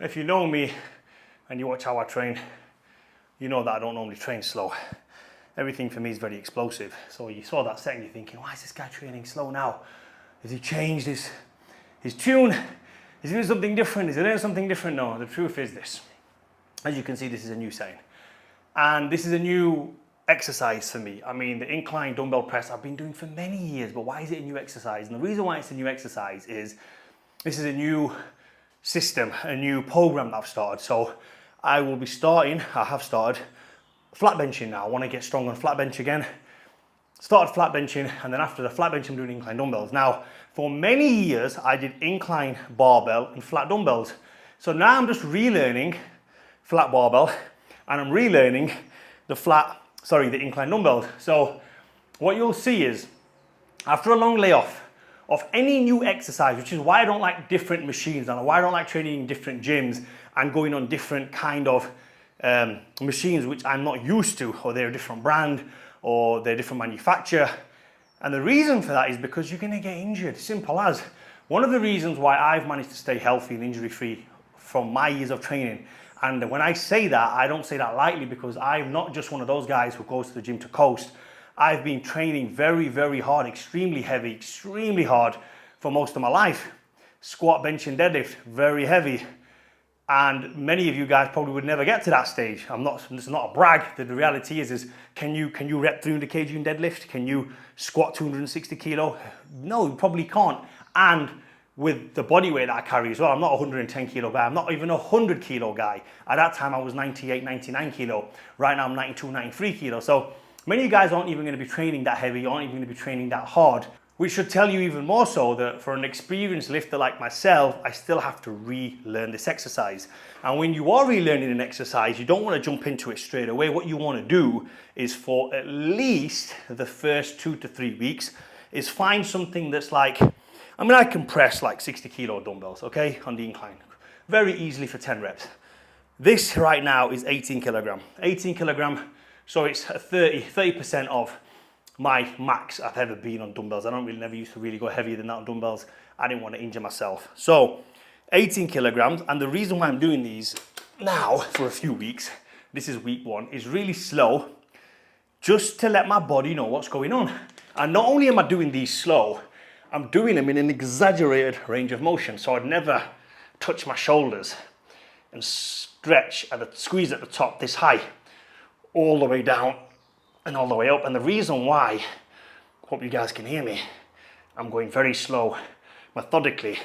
If you know me and you watch how I train, you know that I don't normally train slow. Everything for me is very explosive. So you saw that set and you're thinking, why is this guy training slow now? Has he changed his tune? Is he doing something different? Is he doing something different? No, the truth is this. As you can see, this is a new setting. And this is a new exercise for me. I mean, the incline dumbbell press I've been doing for many years, but why is it a new exercise? And the reason why it's a new exercise is this is a new system, a new program that I've started. So I will be starting, I have started flat benching now. I want to get strong on flat bench again. Started flat benching, and then after the flat bench, I'm doing incline dumbbells. Now, for many years, I did incline barbell and flat dumbbells. So now I'm just relearning flat barbell, and I'm relearning the incline dumbbells. So what you'll see is, after a long layoff of any new exercise, which is why I don't like different machines, and why I don't like training in different gyms and going on different kind of machines which I'm not used to, or they're a different brand, or they're a different manufacturer. And the reason for that is because you're gonna get injured, simple as. One of the reasons why I've managed to stay healthy and injury-free from my years of training, and when I say that, I don't say that lightly, because I'm not just one of those guys who goes to the gym to coast. I've been training very, very hard, extremely heavy, extremely hard for most of my life. Squat, bench, and deadlift, very heavy. And many of you guys probably would never get to that stage. It's not a brag. The reality is can you rep 300 kg in deadlift? Can you squat 260 kilo? No, you probably can't. And with the body weight that I carry as well, I'm not a 110 kilo guy. I'm not even a 100 kilo guy. At that time, I was 98, 99 kilo. Right now, I'm 92, 93 kilo. So many of you guys aren't even going to be training that heavy, aren't even going to be training that hard, which should tell you even more so that for an experienced lifter like myself, I still have to relearn this exercise. And when you are relearning an exercise, you don't want to jump into it straight away. What you want to do is, for at least the first 2 to 3 weeks, is find something that's like, I mean, I can press like 60 kilo dumbbells, okay, on the incline, very easily for 10 reps. This right now is 18 kilogram, so it's 30% of my max I've ever been on dumbbells. I never used to really go heavier than that on dumbbells. I didn't want to injure myself. So 18 kilograms, and the reason why I'm doing these now for a few weeks, this is week 1, is really slow, just to let my body know what's going on. And not only am I doing these slow, I'm doing them in an exaggerated range of motion. So I'd never touch my shoulders and stretch and squeeze at the top this high, all the way down and all the way up. And the reason why, hope you guys can hear me, I'm going very slow, methodically,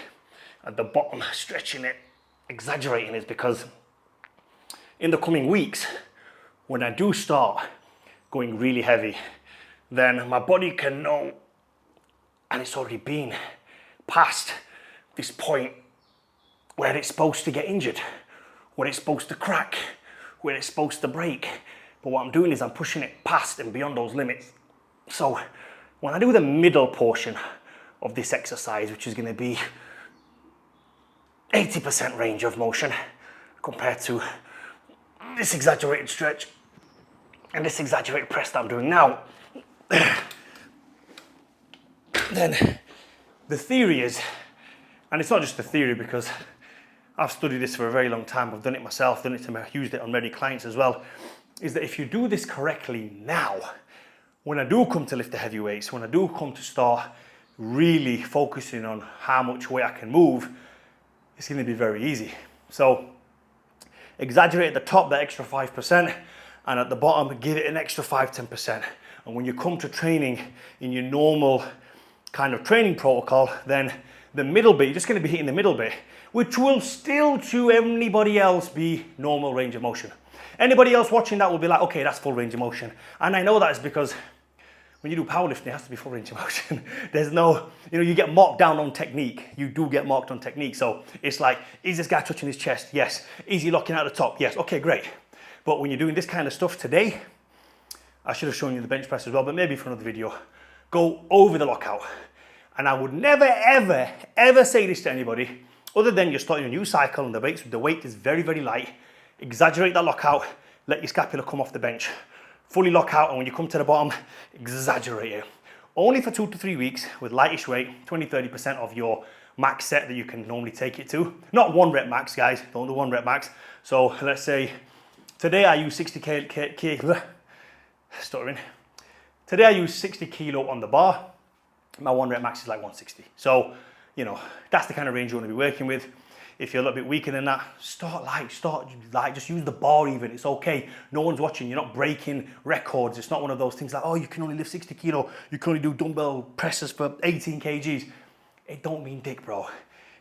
at the bottom, stretching it, exaggerating, is because in the coming weeks, when I do start going really heavy, then my body can know, and it's already been past this point where it's supposed to get injured, where it's supposed to crack, where it's supposed to break. But what I'm doing is I'm pushing it past and beyond those limits. So when I do the middle portion of this exercise, which is going to be 80% range of motion compared to this exaggerated stretch and this exaggerated press that I'm doing now, then the theory is, and it's not just the theory because I've studied this for a very long time, I've done it myself, used it on many clients as well, is that if you do this correctly now, when I do come to lift the heavy weights, when I do come to start really focusing on how much weight I can move, it's going to be very easy. So exaggerate at the top, that extra 5%, and at the bottom, give it an extra 5-10%. And when you come to training in your normal kind of training protocol, then the middle bit, you're just going to be hitting the middle bit, which will still to anybody else be normal range of motion. Anybody else watching that will be like, okay, that's full range of motion. And I know that is because when you do powerlifting, it has to be full range of motion. There's no, you get marked down on technique. You do get marked on technique. So it's like, is this guy touching his chest? Yes. Is he locking out the top? Yes. Okay, great. But when you're doing this kind of stuff today, I should have shown you the bench press as well, but maybe for another video, go over the lockout. And I would never, ever, ever say this to anybody other than you're starting a new cycle and the weight is very, very light. Exaggerate that lockout, let your scapula come off the bench. Fully lock out, and when you come to the bottom, exaggerate it. Only for 2 to 3 weeks with lightish weight, 20-30% of your max set that you can normally take it to. Not 1 rep max, guys, don't do 1 rep max. So let's say today I use 60 stuttering. Today I use 60 kilo on the bar. My 1 rep max is like 160. So, you know, that's the kind of range you want to be working with. If you're a little bit weaker than that, start light, just use the bar even, it's okay. No one's watching, you're not breaking records. It's not one of those things like, oh, you can only lift 60 kilo, you can only do dumbbell presses for 18 kgs. It don't mean dick, bro.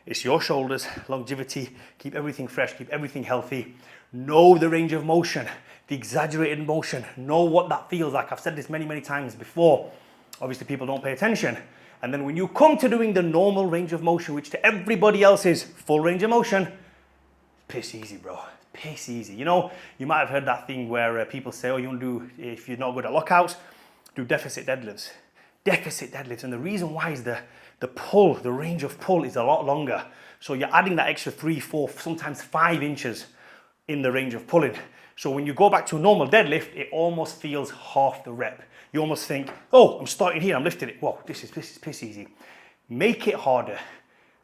It's your shoulders, longevity, keep everything fresh, keep everything healthy. Know the range of motion, the exaggerated motion, know what that feels like. I've said this many, many times before. Obviously people don't pay attention. And then when you come to doing the normal range of motion, which to everybody else is full range of motion, piss easy, bro. Piss easy. You know, you might have heard that thing where people say, oh, you want to do, if you're not good at lockouts, do deficit deadlifts. Deficit deadlifts. And the reason why is the pull, the range of pull is a lot longer. So you're adding that extra 3, 4, sometimes 5 inches in the range of pulling. So when you go back to a normal deadlift, it almost feels half the rep. You almost think, oh, I'm starting here, I'm lifting it. Whoa, this is piss easy. Make it harder.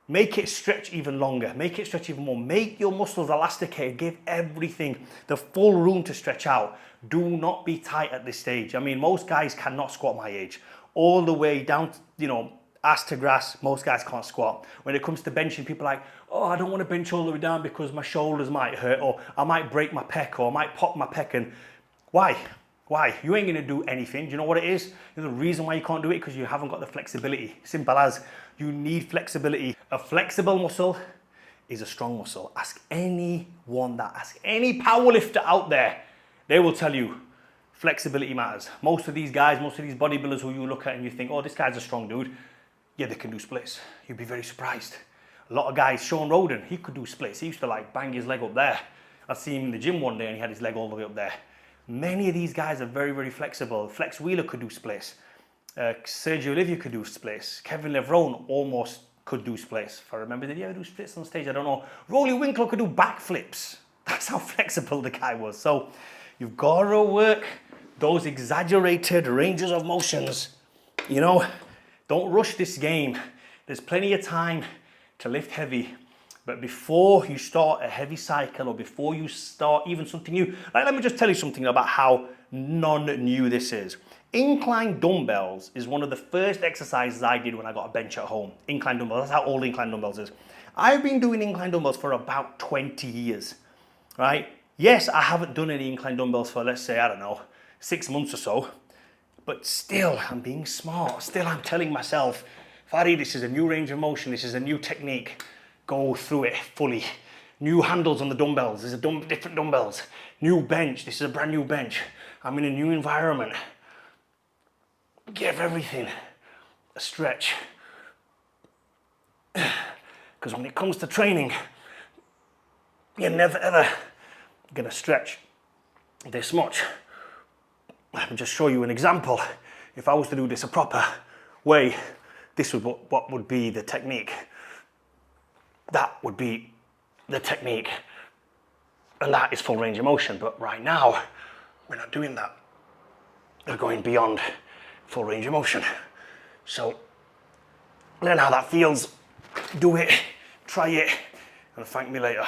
Make it stretch even longer. Make it stretch even more. Make your muscles elasticated. Give everything the full room to stretch out. Do not be tight at this stage. I mean, most guys cannot squat my age. All the way down, you know, ass to grass, most guys can't squat. When it comes to benching, people are like, oh, I don't want to bench all the way down because my shoulders might hurt, or I might break my pec, or I might pop my pec. And why? Why? You ain't gonna do anything. Do you know what it is? The reason why you can't do it because you haven't got the flexibility. Simple as, you need flexibility. A flexible muscle is a strong muscle. Ask anyone that. Ask any powerlifter out there. They will tell you flexibility matters. Most of these guys, most of these bodybuilders who you look at and you think, oh, this guy's a strong dude. Yeah, they can do splits. You'd be very surprised. A lot of guys, Sean Roden, he could do splits. He used to like bang his leg up there. I seen him in the gym one day and he had his leg all the way up there. Many of these guys are very, very flexible. Flex Wheeler could do splits. Sergio Olivier could do splits. Kevin Levrone almost could do splits. If I remember, did he ever do splits on stage? I don't know. Rolly Winkler could do backflips. That's how flexible the guy was. So you've got to work those exaggerated ranges of motions. You know, don't rush this game. There's plenty of time to lift heavy. But before you start a heavy cycle or before you start even something new, like, let me just tell you something about how non-new this is. Incline dumbbells is one of the first exercises I did when I got a bench at home. Incline dumbbells, that's how old incline dumbbells is. I've been doing incline dumbbells for about 20 years, right? Yes, I haven't done any incline dumbbells for, let's say, I don't know, 6 months or so, but still, I'm being smart. Still, I'm telling myself, Fadi, this is a new range of motion, this is a new technique. Go through it fully. New handles on the dumbbells, there's different dumbbells. New bench, this is a brand new bench. I'm in a new environment. Give everything a stretch. Because when it comes to training, you're never ever gonna stretch this much. Let me just show you an example. If I was to do this a proper way, this would what would be the technique. That would be the technique. And that is full range of motion. But right now, we're not doing that. We're going beyond full range of motion. So learn how that feels. Do it, try it, and thank me later.